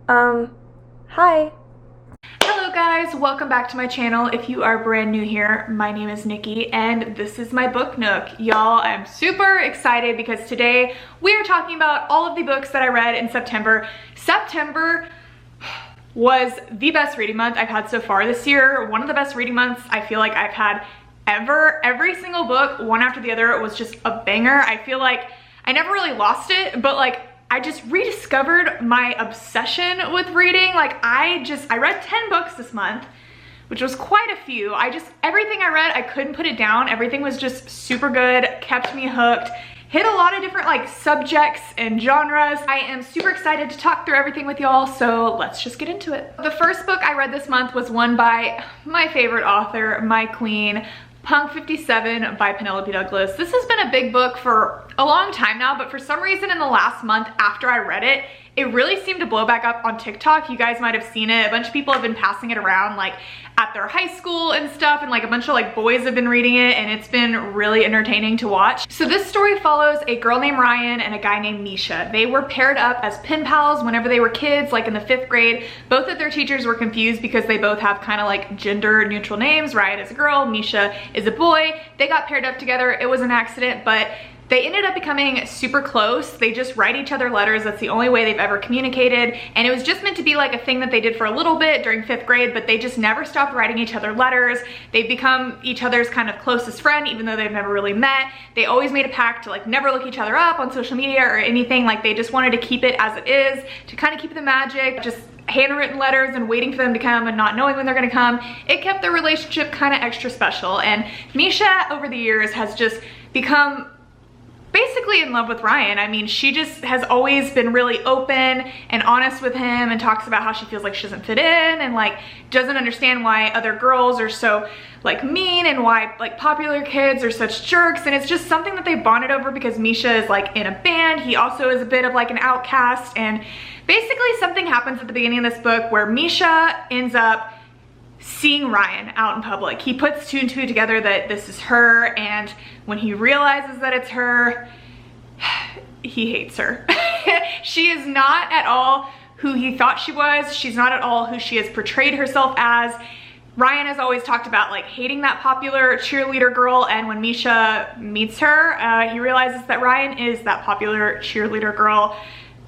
Hi. Hello guys, welcome back to my channel. If you are brand new here, my name is Nikki and this is my book nook. Y'all, I'm super excited because today we are talking about all of the books that I read in September. September was the best reading month I've had so far this year. One of the best reading months I feel like I've had ever. Every single book, one after the other, was just a banger. I feel like I never really lost it, but like I just rediscovered my obsession with reading. Like I read 10 books this month, which was quite a few. Everything I read, I couldn't put it down. Everything was just super good, kept me hooked, hit a lot of different like subjects and genres. I am super excited to talk through everything with y'all, so let's just get into it. The first book I read this month was one by my favorite author, my queen, Punk 57 by Penelope Douglas. This has been a big book for a long time now, but for some reason in the last month after I read it, it really seemed to blow back up on TikTok. You guys might have seen it. A bunch of people have been passing it around like at their high school and stuff, and like a bunch of like boys have been reading it, and it's been really entertaining to watch. So this story follows a girl named Ryan and a guy named Misha. They were paired up as pen pals whenever they were kids, like in the 5th grade. Both of their teachers were confused because they both have kind of like gender neutral names. Ryan is a girl, Misha is a boy. They got paired up together. It was an accident, but they ended up becoming super close. They just write each other letters. That's the only way they've ever communicated. And it was just meant to be like a thing that they did for a little bit during 5th grade, but they just never stopped writing each other letters. They've become each other's kind of closest friend, even though they've never really met. They always made a pact to like never look each other up on social media or anything. Like they just wanted to keep it as it is, to kind of keep the magic, just handwritten letters and waiting for them to come and not knowing when they're gonna come. It kept their relationship kind of extra special. And Misha over the years has just become basically in love with Ryan. I mean, she just has always been really open and honest with him and talks about how she feels like she doesn't fit in and like doesn't understand why other girls are so like mean and why like popular kids are such jerks. And it's just something that they bonded over because Misha is like in a band. He also is a bit of like an outcast, and basically something happens at the beginning of this book where Misha ends up seeing Ryan out in public. He puts 2 and 2 together that this is her, and when he realizes that it's her, he hates her. She is not at all who he thought she was. She's not at all who she has portrayed herself as. Ryan has always talked about like hating that popular cheerleader girl, and when Misha meets her, he realizes that Ryan is that popular cheerleader girl,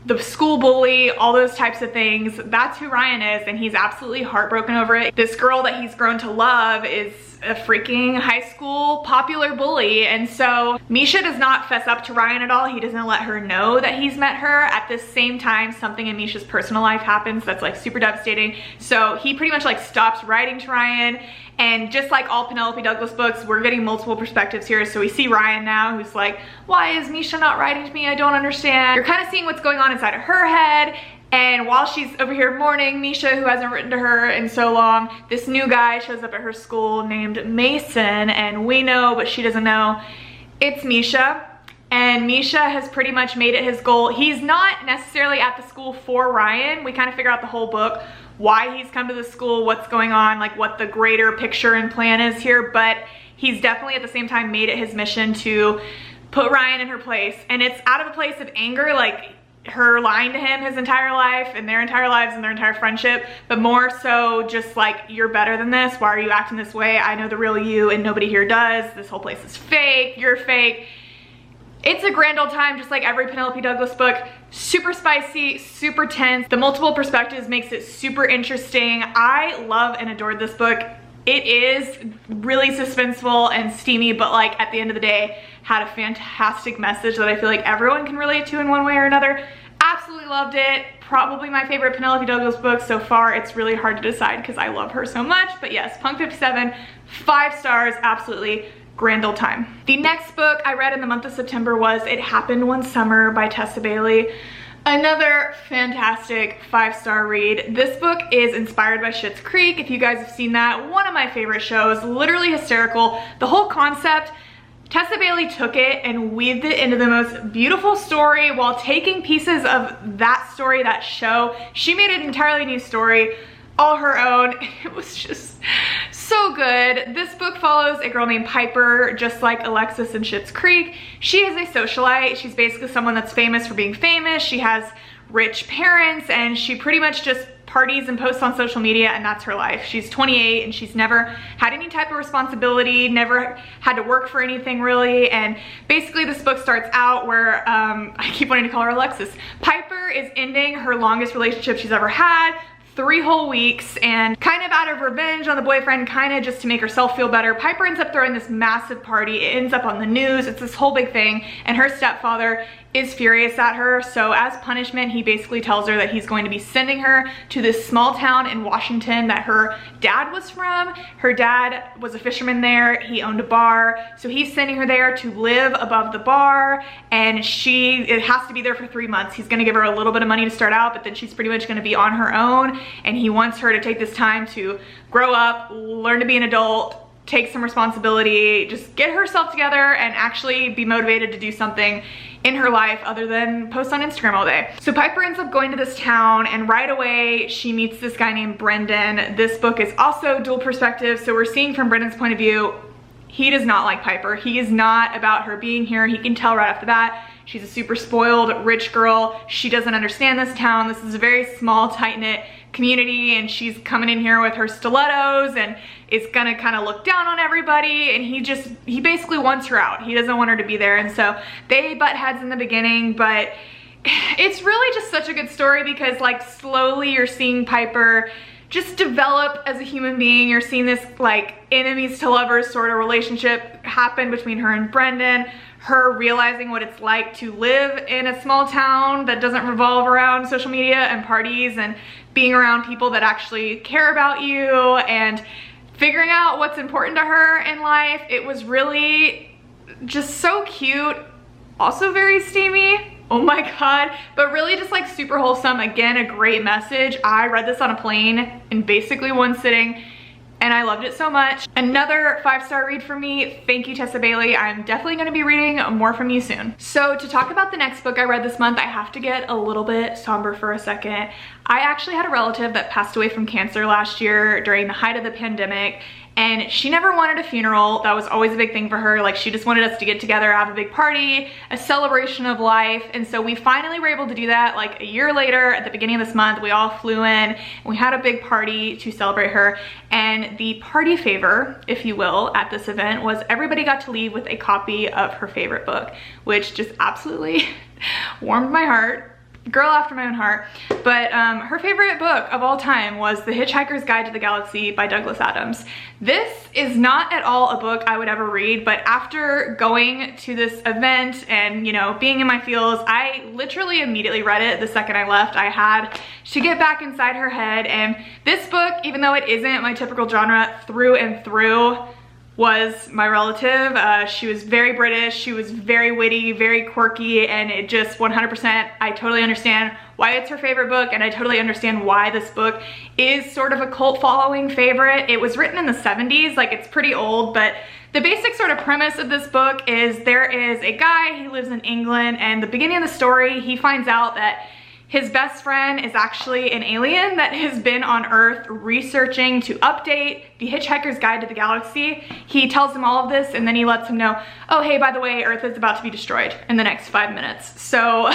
the school bully, all those types of things. That's who Ryan is, and he's absolutely heartbroken over it. This girl that he's grown to love is a freaking high school popular bully, and so Misha does not fess up to Ryan at all. He doesn't let her know that he's met her. At the same time, something in Misha's personal life happens that's like super devastating, so he pretty much like stops writing to Ryan. And just like all Penelope Douglas books, we're getting multiple perspectives here. So we see Ryan now, who's like, why is Misha not writing to me? I don't understand. You're kind of seeing what's going on inside of her head. And while she's over here mourning Misha, who hasn't written to her in so long, this new guy shows up at her school named Mason, and we know, but she doesn't know, it's Misha. And Misha has pretty much made it his goal. He's not necessarily at the school for Ryan. We kind of figure out the whole book why he's come to the school, what's going on, like what the greater picture and plan is here, but he's definitely at the same time made it his mission to put Ryan in her place. And it's out of a place of anger, like her lying to him his entire life and their entire lives and their entire friendship, but more so just like, you're better than this. Why are you acting this way? I know the real you and nobody here does. This whole place is fake. You're fake. It's a grand old time, just like every Penelope Douglas book. Super spicy, super tense. The multiple perspectives makes it super interesting. I love and adored this book. It is really suspenseful and steamy, but like at the end of the day, had a fantastic message that I feel like everyone can relate to in one way or another. Absolutely loved it. Probably my favorite Penelope Douglas book so far. It's really hard to decide because I love her so much, but yes, Punk 57, 5 stars, absolutely grand old time. The next book I read in the month of September was It Happened One Summer by Tessa Bailey. Another fantastic 5-star read. This book is inspired by Schitt's Creek. If you guys have seen that, one of my favorite shows, literally hysterical. The whole concept, Tessa Bailey took it and weaved it into the most beautiful story while taking pieces of that story, that show. She made an entirely new story, all her own. It was just so good. This book follows a girl named Piper, just like Alexis in Schitt's Creek. She is a socialite. She's basically someone that's famous for being famous. She has rich parents, and she pretty much just parties and posts on social media, and that's her life. She's 28 and she's never had any type of responsibility, never had to work for anything really. And basically this book starts out where I keep wanting to call her Alexis. Piper is ending her longest relationship she's ever had, 3 whole weeks, and kind of out of revenge on the boyfriend, kind of just to make herself feel better, Piper ends up throwing this massive party. It ends up on the news. It's this whole big thing, and her stepfather is furious at her. So as punishment, he basically tells her that he's going to be sending her to this small town in Washington that her dad was from. Her dad was a fisherman there. He owned a bar. So he's sending her there to live above the bar, and it has to be there for 3 months. He's gonna give her a little bit of money to start out, but then she's pretty much gonna be on her own, and he wants her to take this time to grow up, learn to be an adult, take some responsibility, just get herself together and actually be motivated to do something in her life other than post on Instagram all day. So Piper ends up going to this town, and right away she meets this guy named Brendan. This book is also dual perspective, so we're seeing from Brendan's point of view. He does not like Piper. He is not about her being here. He can tell right off the bat. She's a super spoiled, rich girl. She doesn't understand this town. This is a very small, tight-knit community, and she's coming in here with her stilettos and is gonna kind of look down on everybody, and he basically wants her out. He doesn't want her to be there, and so they butt heads in the beginning, but it's really just such a good story because like slowly you're seeing Piper just develop as a human being. You're seeing this like enemies to lovers sort of relationship happen between her and Brendan, her realizing what it's like to live in a small town that doesn't revolve around social media and parties, and being around people that actually care about you, and figuring out what's important to her in life. It was really just so cute, also very steamy. Oh my god, but really just like super wholesome. Again, a great message. I read this on a plane in basically one sitting, and I loved it so much. Another 5-star read for me. Thank you, Tessa Bailey. I'm definitely gonna be reading more from you soon. So to talk about the next book I read this month, I have to get a little bit somber for a second. I actually had a relative that passed away from cancer last year during the height of the pandemic, and she never wanted a funeral. That was always a big thing for her. Like, she just wanted us to get together, have a big party, a celebration of life. And so we finally were able to do that like a year later. At the beginning of this month, we all flew in and we had a big party to celebrate her. And the party favor, if you will, at this event was everybody got to leave with a copy of her favorite book, which just absolutely warmed my heart. Girl after my own heart. But her favorite book of all time was The Hitchhiker's Guide to the Galaxy by Douglas Adams. This is not at all a book I would ever read, but after going to this event and, you know, being in my feels, I literally immediately read it the second I left. I had to get back inside her head, and this book, even though it isn't my typical genre through and through, was my relative. She was very British, she was very witty, very quirky, and it just 100%, I totally understand why it's her favorite book, and I totally understand why this book is sort of a cult following favorite. It was written in the 70s, like it's pretty old, but the basic sort of premise of this book is there is a guy, he lives in England, and the beginning of the story, he finds out that his best friend is actually an alien that has been on Earth researching to update the Hitchhiker's Guide to the Galaxy. He tells him all of this, and then he lets him know, oh, hey, by the way, Earth is about to be destroyed in the next 5 minutes. So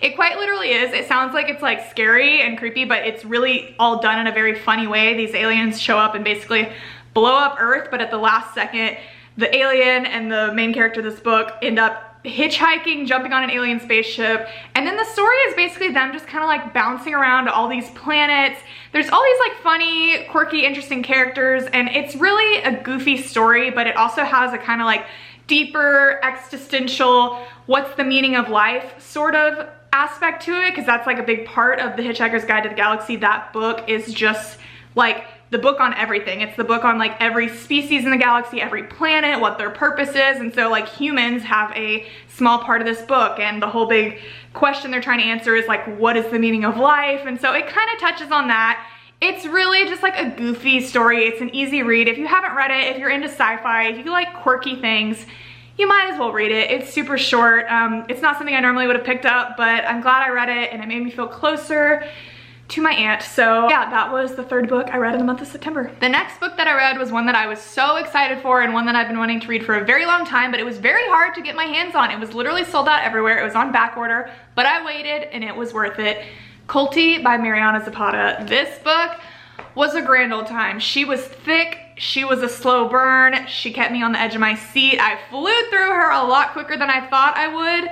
it quite literally is. It sounds like it's like scary and creepy, but it's really all done in a very funny way. These aliens show up and basically blow up Earth, but at the last second, the alien and the main character of this book end up hitchhiking, jumping on an alien spaceship, and then the story is basically them just kind of like bouncing around to all these planets. There's all these like funny, quirky, interesting characters, and it's really a goofy story, but it also has a kind of like deeper existential, what's the meaning of life sort of aspect to it, because that's like a big part of the Hitchhiker's Guide to the Galaxy. That book is just like the book on everything. It's the book on like every species in the galaxy, every planet, what their purpose is. And so like humans have a small part of this book, and the whole big question they're trying to answer is like, what is the meaning of life? And so it kind of touches on that. It's really just like a goofy story. It's an easy read. If you haven't read it, if you're into sci-fi, if you like quirky things, you might as well read it. It's super short. It's not something I normally would have picked up, but I'm glad I read it, and it made me feel closer to my aunt. So yeah, that was the third book I read in the month of September. The next book that I read was one that I was so excited for and one that I've been wanting to read for a very long time, but it was very hard to get my hands on. It was literally sold out everywhere. It was on back order, but I waited and it was worth it. Coltie by Mariana Zapata. This book was a grand old time. She was thick. She was a slow burn. She kept me on the edge of my seat. I flew through her a lot quicker than I thought I would.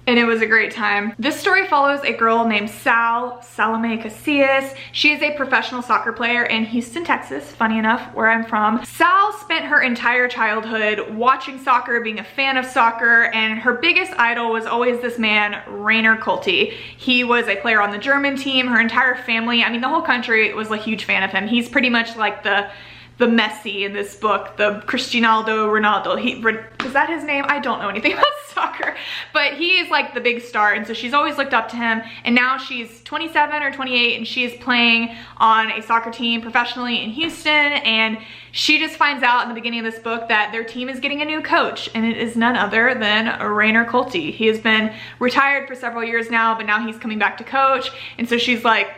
And it was a great time. This story follows a girl named Salome Casillas. She is a professional soccer player in Houston, Texas, funny enough, where I'm from. Sal spent her entire childhood watching soccer, being a fan of soccer, and her biggest idol was always this man, Rainer Kulti. He was a player on the German team. Her entire family, I mean, the whole country was a huge fan of him. He's pretty much like the Messi in this book, the Cristiano Ronaldo. Is that his name? I don't know anything about soccer, but he is like the big star, and so she's always looked up to him. And now she's 27 or 28 and she is playing on a soccer team professionally in Houston, and she just finds out in the beginning of this book that their team is getting a new coach, and it is none other than Rainer Kulti. He has been retired for several years now, but now he's coming back to coach, and so she's like,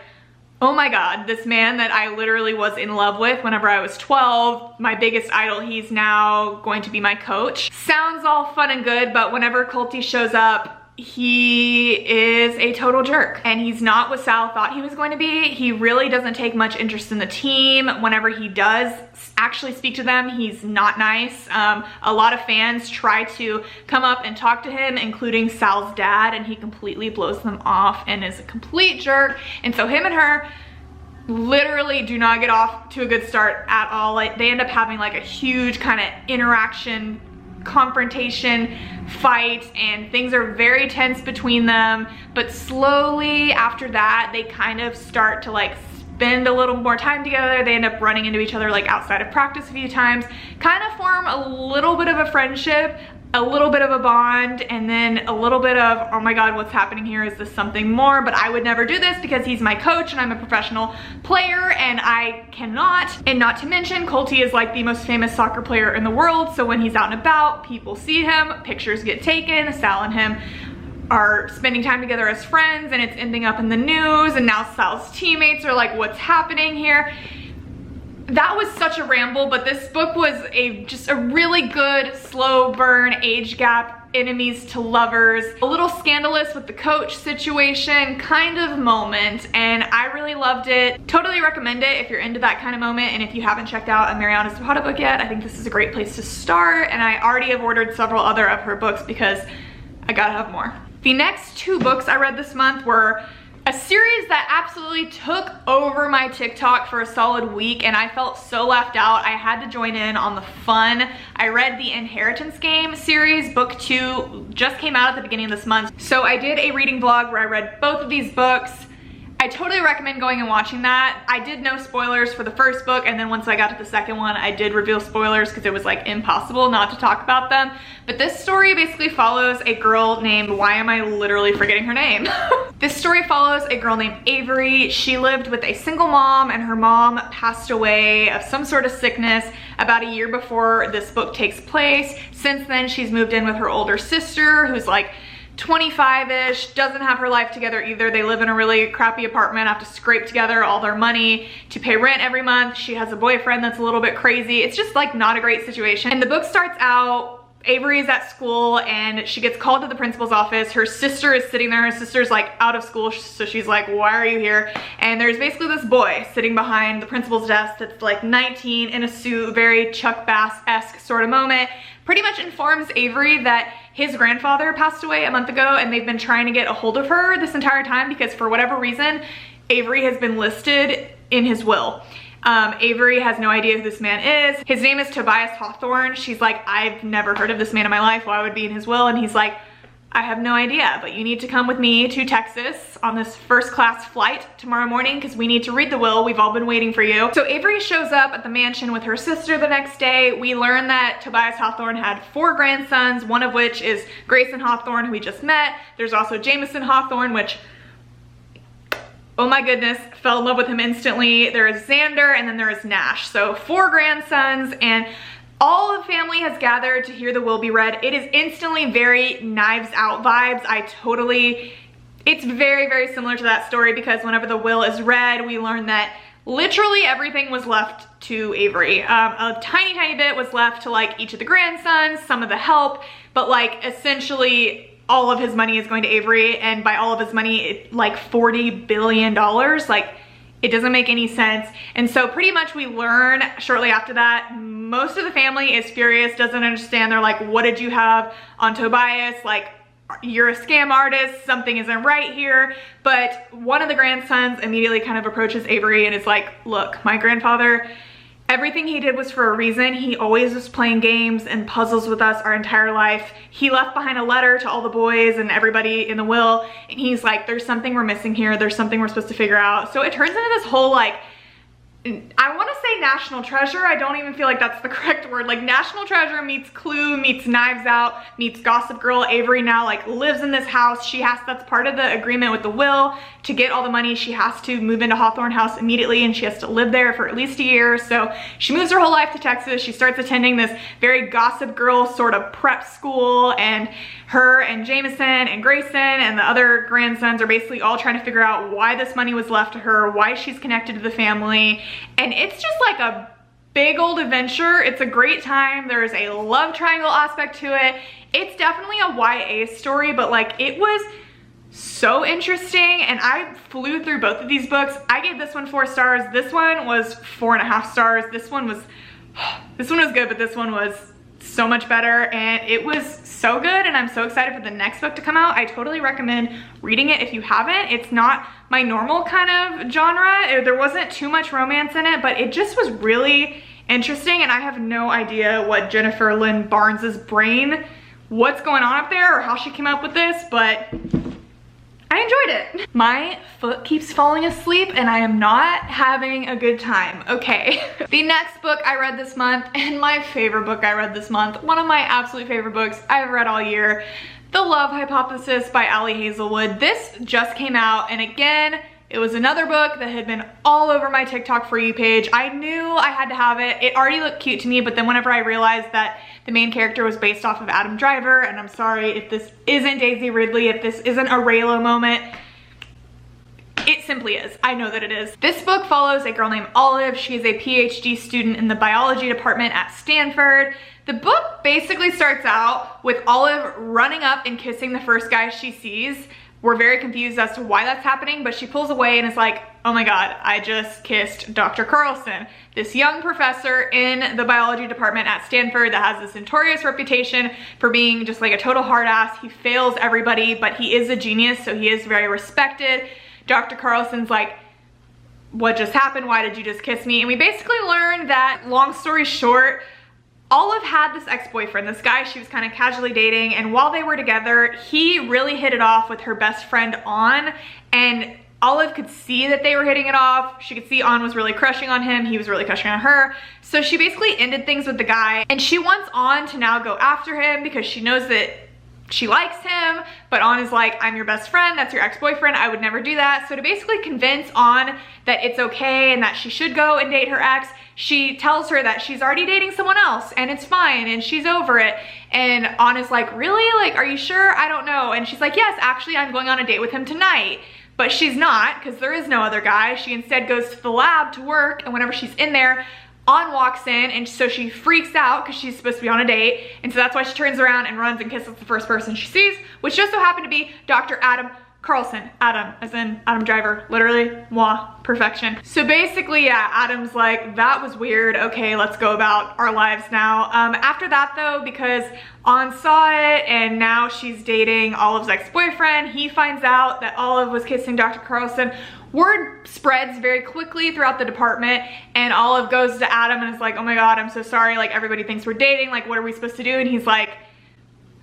oh my God, this man that I literally was in love with whenever I was 12, my biggest idol, he's now going to be my coach. Sounds all fun and good, but whenever Coltie shows up, he is a total jerk, and he's not what Sal thought he was going to be. He really doesn't take much interest in the team. Whenever he does actually speak to them, he's not nice. A lot of fans try to come up and talk to him, including Sal's dad, and he completely blows them off and is a complete jerk. And so him and her literally do not get off to a good start at all. Like, they end up having like a huge kind of interaction, confrontation, fight, and things are very tense between them. But slowly after that, they kind of start to like spend a little more time together. They end up running into each other like outside of practice a few times, kind of form a little bit of a friendship, a little bit of a bond, and then a little bit of, oh my God, what's happening here? Is this something more? But I would never do this because he's my coach and I'm a professional player and I cannot. And not to mention, Coltie is like the most famous soccer player in the world. So when he's out and about, people see him, pictures get taken, Sal and him are spending time together as friends, and it's ending up in the news, and now Sal's teammates are like, what's happening here? That was such a ramble, but this book was just a really good slow burn, age gap, enemies to lovers, a little scandalous with the coach situation kind of moment, and I really loved it. Totally recommend it if you're into that kind of moment, and if you haven't checked out a Mariana Zapata book yet, I think this is a great place to start, and I already have ordered several other of her books because I gotta have more. The next two books I read this month were a series that absolutely took over my TikTok for a solid week, and I felt so left out. I had to join in on the fun. I read the Inheritance Game series. Book 2 just came out at the beginning of this month. So I did a reading vlog where I read both of these books. I totally recommend going and watching that. I did no spoilers for the first book, and then once I got to the second one, I did reveal spoilers because it was like impossible not to talk about them. But this story basically follows a girl named, why am I literally forgetting her name? This story follows a girl named Avery. She lived with a single mom, and her mom passed away of some sort of sickness about a year before this book takes place. Since then, she's moved in with her older sister, who's like 25-ish, doesn't have her life together either. They live in a really crappy apartment, have to scrape together all their money to pay rent every month. She has a boyfriend that's a little bit crazy. It's just like not a great situation. And the book starts out, Avery is at school and she gets called to the principal's office. Her sister is sitting there. Her sister's like out of school, so she's like, why are you here? And there's basically this boy sitting behind the principal's desk that's like 19 in a suit, very Chuck Bass-esque sort of moment. Pretty much informs Avery that his grandfather passed away a month ago, and they've been trying to get a hold of her this entire time because for whatever reason, Avery has been listed in his will. Avery has no idea who this man is. His name is Tobias Hawthorne. She's like, I've never heard of this man in my life. Why would be in his will? And he's like, I have no idea, but you need to come with me to Texas on this first-class flight tomorrow morning because we need to read the will. We've all been waiting for you. So Avery shows up at the mansion with her sister the next day. We learn that Tobias Hawthorne had 4 grandsons, one of which is Grayson Hawthorne, who we just met. There's also Jameson Hawthorne, which, oh my goodness, fell in love with him instantly. There is Xander, and then there is Nash. So 4 grandsons, and all the family has gathered to hear the will be read. It is instantly very Knives Out vibes. I totally it's very, very similar to that story, because whenever the will is read, we learn that literally everything was left to Avery. A tiny bit was left to like each of the grandsons, some of the help, but like essentially all of his money is going to Avery, and by all of his money, like $40 billion. Like, it doesn't make any sense. And so pretty much we learn shortly after that, most of the family is furious, doesn't understand. They're like, what did you have on Tobias? Like, you're a scam artist, something isn't right here. But one of the grandsons immediately kind of approaches Avery and is like, look, my grandfather, everything he did was for a reason. He always was playing games and puzzles with us our entire life. He left behind a letter to all the boys and everybody in the will, and he's like, there's something we're missing here. There's something we're supposed to figure out. So it turns into this whole like, I want to say National Treasure. I don't even feel like that's the correct word. Like, National Treasure meets Clue, meets Knives Out, meets Gossip Girl. Avery now like lives in this house. That's part of the agreement with the will. To get all the money, she has to move into Hawthorne house immediately, and she has to live there for at least a year. So she moves her whole life to Texas. She starts attending this very Gossip Girl sort of prep school, and her and Jameson and Grayson and the other grandsons are basically all trying to figure out why this money was left to her, why she's connected to the family. And it's just like a big old adventure. It's a great time. There's a love triangle aspect to it. It's definitely a YA story, but like, it was so interesting, and I flew through both of these books. I gave this one 4 stars. This one was 4.5 stars. This one was good, but this one was so much better, and it was so good, and I'm so excited for the next book to come out. I totally recommend reading it if you haven't. It's not my normal kind of genre. There wasn't too much romance in it, but it just was really interesting, and I have no idea what Jennifer Lynn Barnes's brain, what's going on up there, or how she came up with this, but I enjoyed it. My foot keeps falling asleep and I am not having a good time. Okay. The next book I read this month, and my favorite book I read this month, one of my absolute favorite books I've read all year, The Love Hypothesis by Hazelwood. This just came out, and again, it was another book that had been all over my TikTok For You page. I knew I had to have it. It already looked cute to me, but then whenever I realized that the main character was based off of Adam Driver, and I'm sorry if this isn't Daisy Ridley, if this isn't a Raylo moment, it simply is. I know that it is. This book follows a girl named Olive. She is a PhD student in the biology department at Stanford. The book basically starts out with Olive running up and kissing the first guy she sees. We're very confused as to why that's happening, but she pulls away and is like, oh my God, I just kissed Dr. Carlson, this young professor in the biology department at Stanford that has this notorious reputation for being just like a total hard ass. He fails everybody, but he is a genius, so he is very respected. Dr. Carlson's like, what just happened? Why did you just kiss me? And we basically learned that, long story short, Olive had this ex-boyfriend, this guy she was kind of casually dating, and while they were together, he really hit it off with her best friend, On, and Olive could see that they were hitting it off. She could see On was really crushing on him, he was really crushing on her. So she basically ended things with the guy, and she wants On to now go after him because she knows that she likes him, but On is like, I'm your best friend, that's your ex-boyfriend, I would never do that. So to basically convince On that it's okay and that she should go and date her ex, she tells her that she's already dating someone else and it's fine and she's over it. And On is like, really? Like, are you sure? I don't know. And she's like, yes, actually I'm going on a date with him tonight. But she's not, because there is no other guy. She instead goes to the lab to work, and whenever she's in there, On walks in, and so she freaks out because she's supposed to be on a date, and so that's why she turns around and runs and kisses the first person she sees, which just so happened to be Dr. Adam Carlson. Adam, as in Adam Driver, literally, moi, perfection. So basically, yeah, Adam's like, that was weird, okay, let's go about our lives now. After that though, because On saw it, and now she's dating Olive's ex-boyfriend, he finds out that Olive was kissing Dr. Carlson. Word spreads very quickly throughout the department, and Olive goes to Adam and is like, oh my God, I'm so sorry, like everybody thinks we're dating, like what are we supposed to do? And he's like,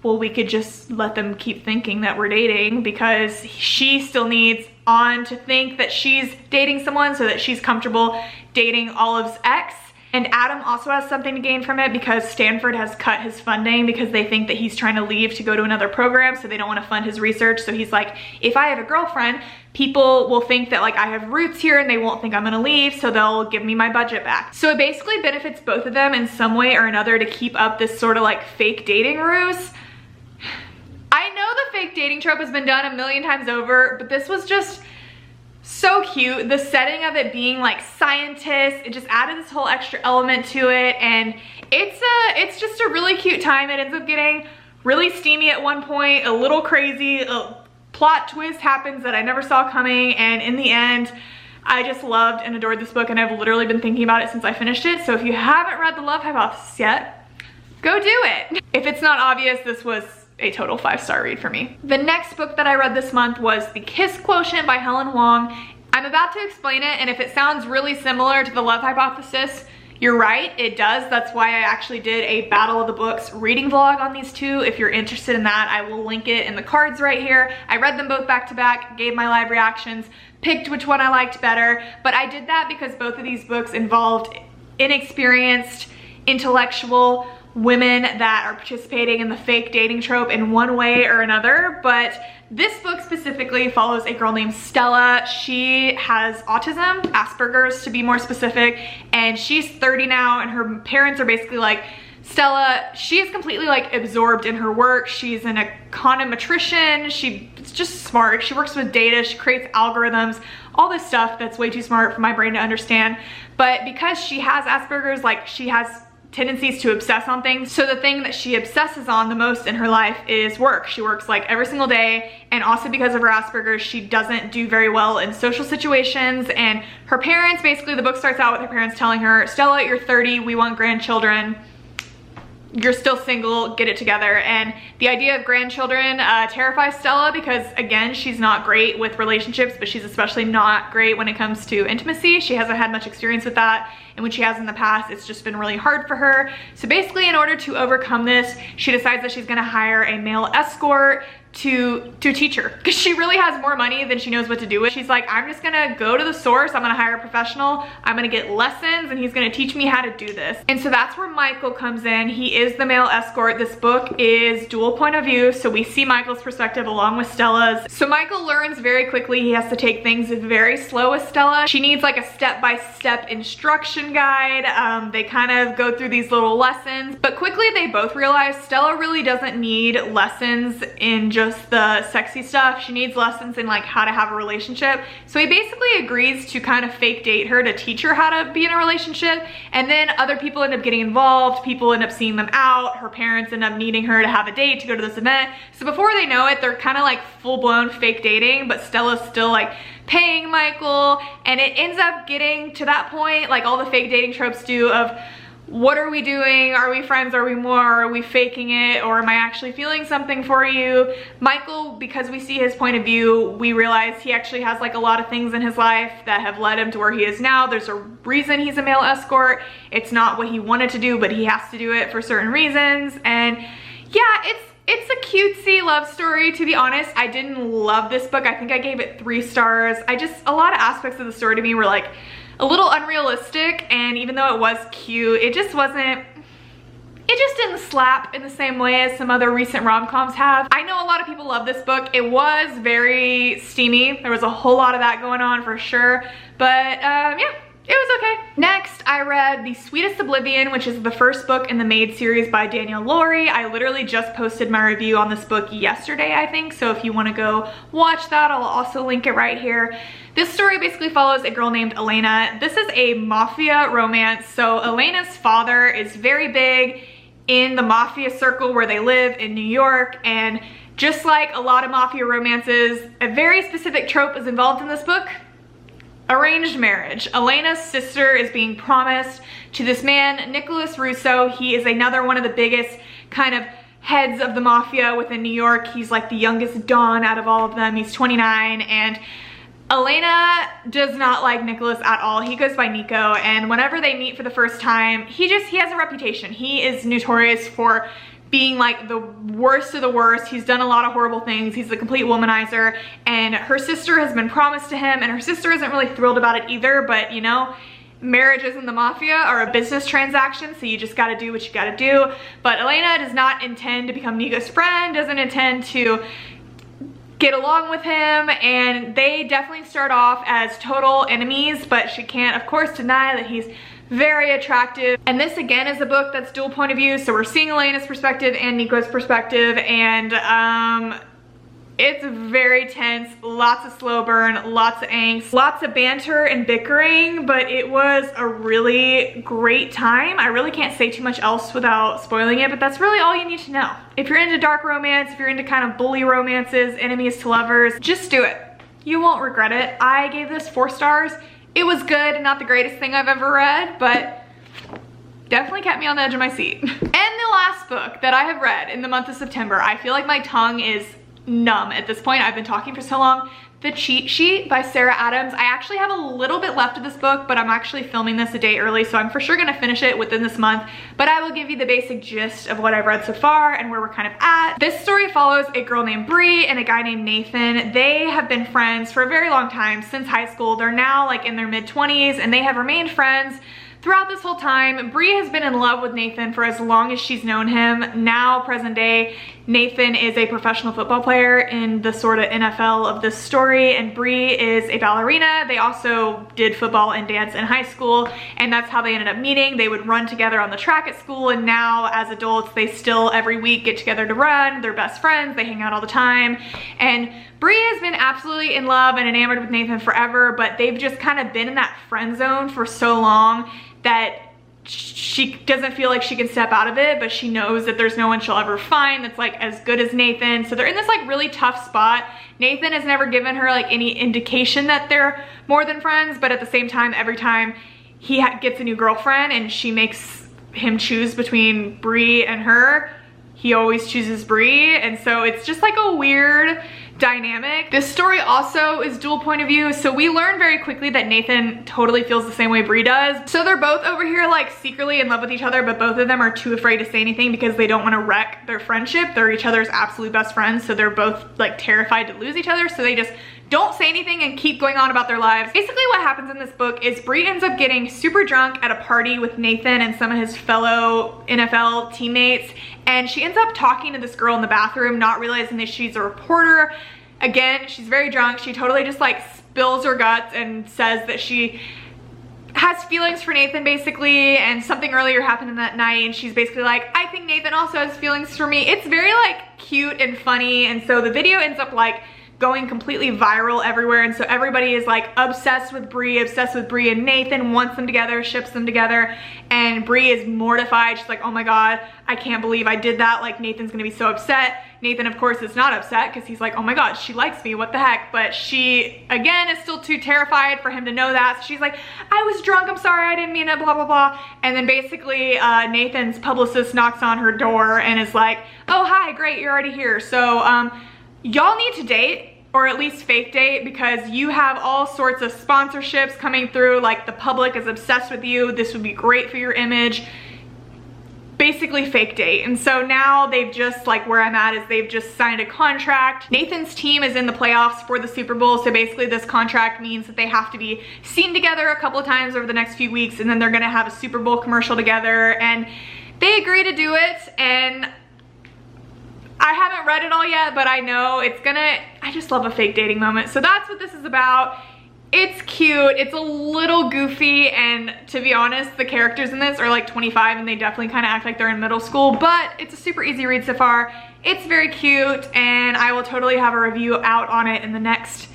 well, we could just let them keep thinking that we're dating, because she still needs On to think that she's dating someone so that she's comfortable dating Olive's ex. And Adam also has something to gain from it because Stanford has cut his funding because they think that he's trying to leave to go to another program, so they don't want to fund his research. So he's like, if I have a girlfriend, people will think that like I have roots here and they won't think I'm gonna leave, so they'll give me my budget back. So it basically benefits both of them in some way or another to keep up this sort of like fake dating ruse. I know the fake dating trope has been done a million times over, but this was just so cute. The setting of it being like scientists, it just added this whole extra element to it, and it's just a really cute time. It ends up getting really steamy at one point, a little crazy, a plot twist happens that I never saw coming, and in the end, I just loved and adored this book, and I've literally been thinking about it since I finished it. So if you haven't read The Love Hypothesis yet, go do it. If it's not obvious, this was a total 5-star read for me. The next book that I read this month was The Kiss Quotient by Helen Hoang. I'm about to explain it, and if it sounds really similar to The Love Hypothesis, you're right, it does. That's why I actually did a Battle of the Books reading vlog on these two. If you're interested in that, I will link it in the cards right here. I read them both back to back, gave my live reactions, picked which one I liked better, but I did that because both of these books involved inexperienced, intellectual women that are participating in the fake dating trope in one way or another. But this book specifically follows a girl named Stella. She has autism, Asperger's to be more specific, and she's 30 now, and her parents are basically like, Stella, she is completely like absorbed in her work. She's an econometrician. She's just smart. She works with data. She creates algorithms, all this stuff that's way too smart for my brain to understand. But because she has Asperger's, like, she has tendencies to obsess on things. So the thing that she obsesses on the most in her life is work. She works like every single day, and also because of her Asperger's, she doesn't do very well in social situations. And her parents, basically the book starts out with her parents telling her, Stella, you're 30, we want grandchildren. You're still single, get it together. And the idea of grandchildren terrifies Stella because, again, she's not great with relationships, but she's especially not great when it comes to intimacy. She hasn't had much experience with that, and when she has in the past, it's just been really hard for her. So basically, in order to overcome this, she decides that she's gonna hire a male escort to teach her, because she really has more money than she knows what to do with. She's like, I'm just gonna go to the source, I'm gonna hire a professional, I'm gonna get lessons, and he's gonna teach me how to do this. And so that's where Michael comes in. He is the male escort. This book is dual point of view, so we see Michael's perspective along with Stella's. So Michael learns very quickly he has to take things very slow with Stella. She needs like a step-by-step instruction guide. They kind of go through these little lessons, but quickly they both realize Stella really doesn't need lessons in just the sexy stuff. She needs lessons in like how to have a relationship. So he basically agrees to kind of fake date her to teach her how to be in a relationship, and then other people end up getting involved. People end up seeing them out. Her parents end up needing her to have a date to go to this event. So before they know it, they're kind of like full-blown fake dating, but Stella's still like paying Michael, and it ends up getting to that point like all the fake dating tropes do of, what are we doing? Are we friends? Are we more? Are we faking it? Or am I actually feeling something for you? Michael, because we see his point of view, we realize he actually has like a lot of things in his life that have led him to where he is now. There's a reason he's a male escort. It's not what he wanted to do, but he has to do it for certain reasons. And yeah, it's a cutesy love story, to be honest. I didn't love this book. I think I gave it 3 stars. A lot of aspects of the story to me were like a little unrealistic, and even though it was cute, it just didn't slap in the same way as some other recent rom-coms have. I know a lot of people love this book. It was very steamy. There was a whole lot of that going on for sure, but yeah, it was okay. Next, I read The Swedish Oblivion, which is the first book in the Maid series by Danielle. I literally just posted my review on this book yesterday, I think, so if you want to go watch that, I'll also link it right here. This story basically follows a girl named Elena. This is a mafia romance. So Elena's father is very big in the mafia circle where they live in New York, and just like a lot of mafia romances, a very specific trope is involved in this book. Arranged marriage. Elena's sister is being promised to this man, Nicholas Russo. He is another one of the biggest kind of heads of the mafia within New York. He's like the youngest Don out of all of them. He's 29, and Elena does not like Nicholas at all. He goes by Nico, and whenever they meet for the first time, he has a reputation. He is notorious for being like the worst of the worst. He's done a lot of horrible things. He's a complete womanizer, and her sister has been promised to him, and her sister isn't really thrilled about it either, but you know, marriages in the mafia are a business transaction, so you just gotta do what you gotta do. But Elena does not intend to become Nico's friend, doesn't intend to get along with him, and they definitely start off as total enemies, but she can't, of course, deny that he's very attractive. And this again is a book that's dual point of view, so we're seeing Elena's perspective and Nico's perspective, and It's very tense, lots of slow burn, lots of angst, lots of banter and bickering, but it was a really great time. I really can't say too much else without spoiling it, but that's really all you need to know. If you're into dark romance, if you're into kind of bully romances, enemies to lovers, just do it. You won't regret it. I gave this 4 stars. It was good, not the greatest thing I've ever read, but definitely kept me on the edge of my seat. And the last book that I have read in the month of September, I feel like my tongue is numb at this point. I've been talking for so long. The Cheat Sheet by Sarah Adams. I actually have a little bit left of this book, but I'm actually filming this a day early, so I'm for sure gonna finish it within this month, but I will give you the basic gist of what I've read so far and where we're kind of at. This story follows a girl named Bree and a guy named Nathan. They have been friends for a very long time, since high school. They're now like in their mid-20s and they have remained friends throughout this whole time. Bree has been in love with Nathan for as long as she's known him. Now, present day, Nathan is a professional football player in the sort of NFL of this story, and Bree is a ballerina. They also did football and dance in high school, and that's how they ended up meeting. They would run together on the track at school, and now as adults, they still every week get together to run. They're best friends, they hang out all the time, and Bree has been absolutely in love and enamored with Nathan forever, but they've just kind of been in that friend zone for so long that she doesn't feel like she can step out of it, but she knows that there's no one she'll ever find that's like as good as Nathan. So they're in this like really tough spot. Nathan has never given her like any indication that they're more than friends, but at the same time, every time he gets a new girlfriend and she makes him choose between Bree and her, he always chooses Bree, and so it's just like a weird dynamic. This story also is dual point of view, so we learn very quickly that Nathan totally feels the same way Bree does. So they're both over here like secretly in love with each other, but both of them are too afraid to say anything because they don't want to wreck their friendship. They're each other's absolute best friends, so they're both like terrified to lose each other, so they just don't say anything and keep going on about their lives. Basically what happens in this book is Bree ends up getting super drunk at a party with Nathan and some of his fellow NFL teammates, and she ends up talking to this girl in the bathroom, not realizing that she's a reporter. Again, she's very drunk. She totally just like spills her guts and says that she has feelings for Nathan basically, and something earlier happened in that night, and she's basically like, I think Nathan also has feelings for me. It's very like cute and funny, and so the video ends up like going completely viral everywhere, and so everybody is like obsessed with Bree, and Nathan wants them together, ships them together, and Bree is mortified. She's like, oh my god, I can't believe I did that, like Nathan's gonna be so upset. Nathan of course is not upset because he's like, oh my god, she likes me, what the heck, but she again is still too terrified for him to know that, so she's like, I was drunk, I'm sorry, I didn't mean it, blah blah blah. And then basically Nathan's publicist knocks on her door and is like, oh hi, great, you're already here, so y'all need to date, or at least fake date, because you have all sorts of sponsorships coming through, like the public is obsessed with you, this would be great for your image. Basically fake date. And so now they've just, like where I'm at is they've just signed a contract. Nathan's team is in the playoffs for the Super Bowl, so basically this contract means that they have to be seen together a couple of times over the next few weeks, and then they're gonna have a Super Bowl commercial together, and they agree to do it. And I haven't read it all yet, but I know it's gonna, I just love a fake dating moment. So that's what this is about. It's cute, it's a little goofy, and to be honest, the characters in this are like 25 and they definitely kind of act like they're in middle school, but it's a super easy read so far. It's very cute, and I will totally have a review out on it in the next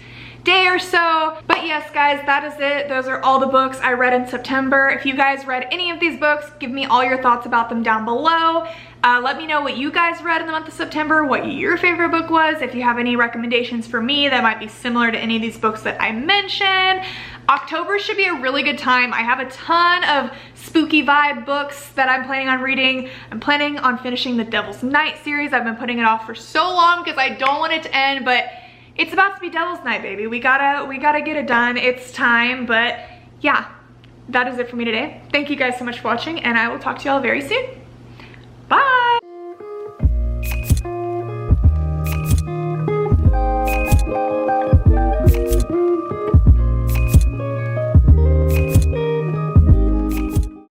day or so. But yes guys, that is it. Those are all the books I read in September. If you guys read any of these books, give me all your thoughts about them down below. Let me know what you guys read in the month of September, what your favorite book was, if you have any recommendations for me that might be similar to any of these books that I mentioned. October should be a really good time. I have a ton of spooky vibe books that I'm planning on reading. I'm planning on finishing the Devil's Night series. I've been putting it off for so long because I don't want it to end, but it's about to be Devil's Night, baby. We gotta get it done. It's time. But yeah, that is it for me today. Thank you guys so much for watching, and I will talk to y'all very soon.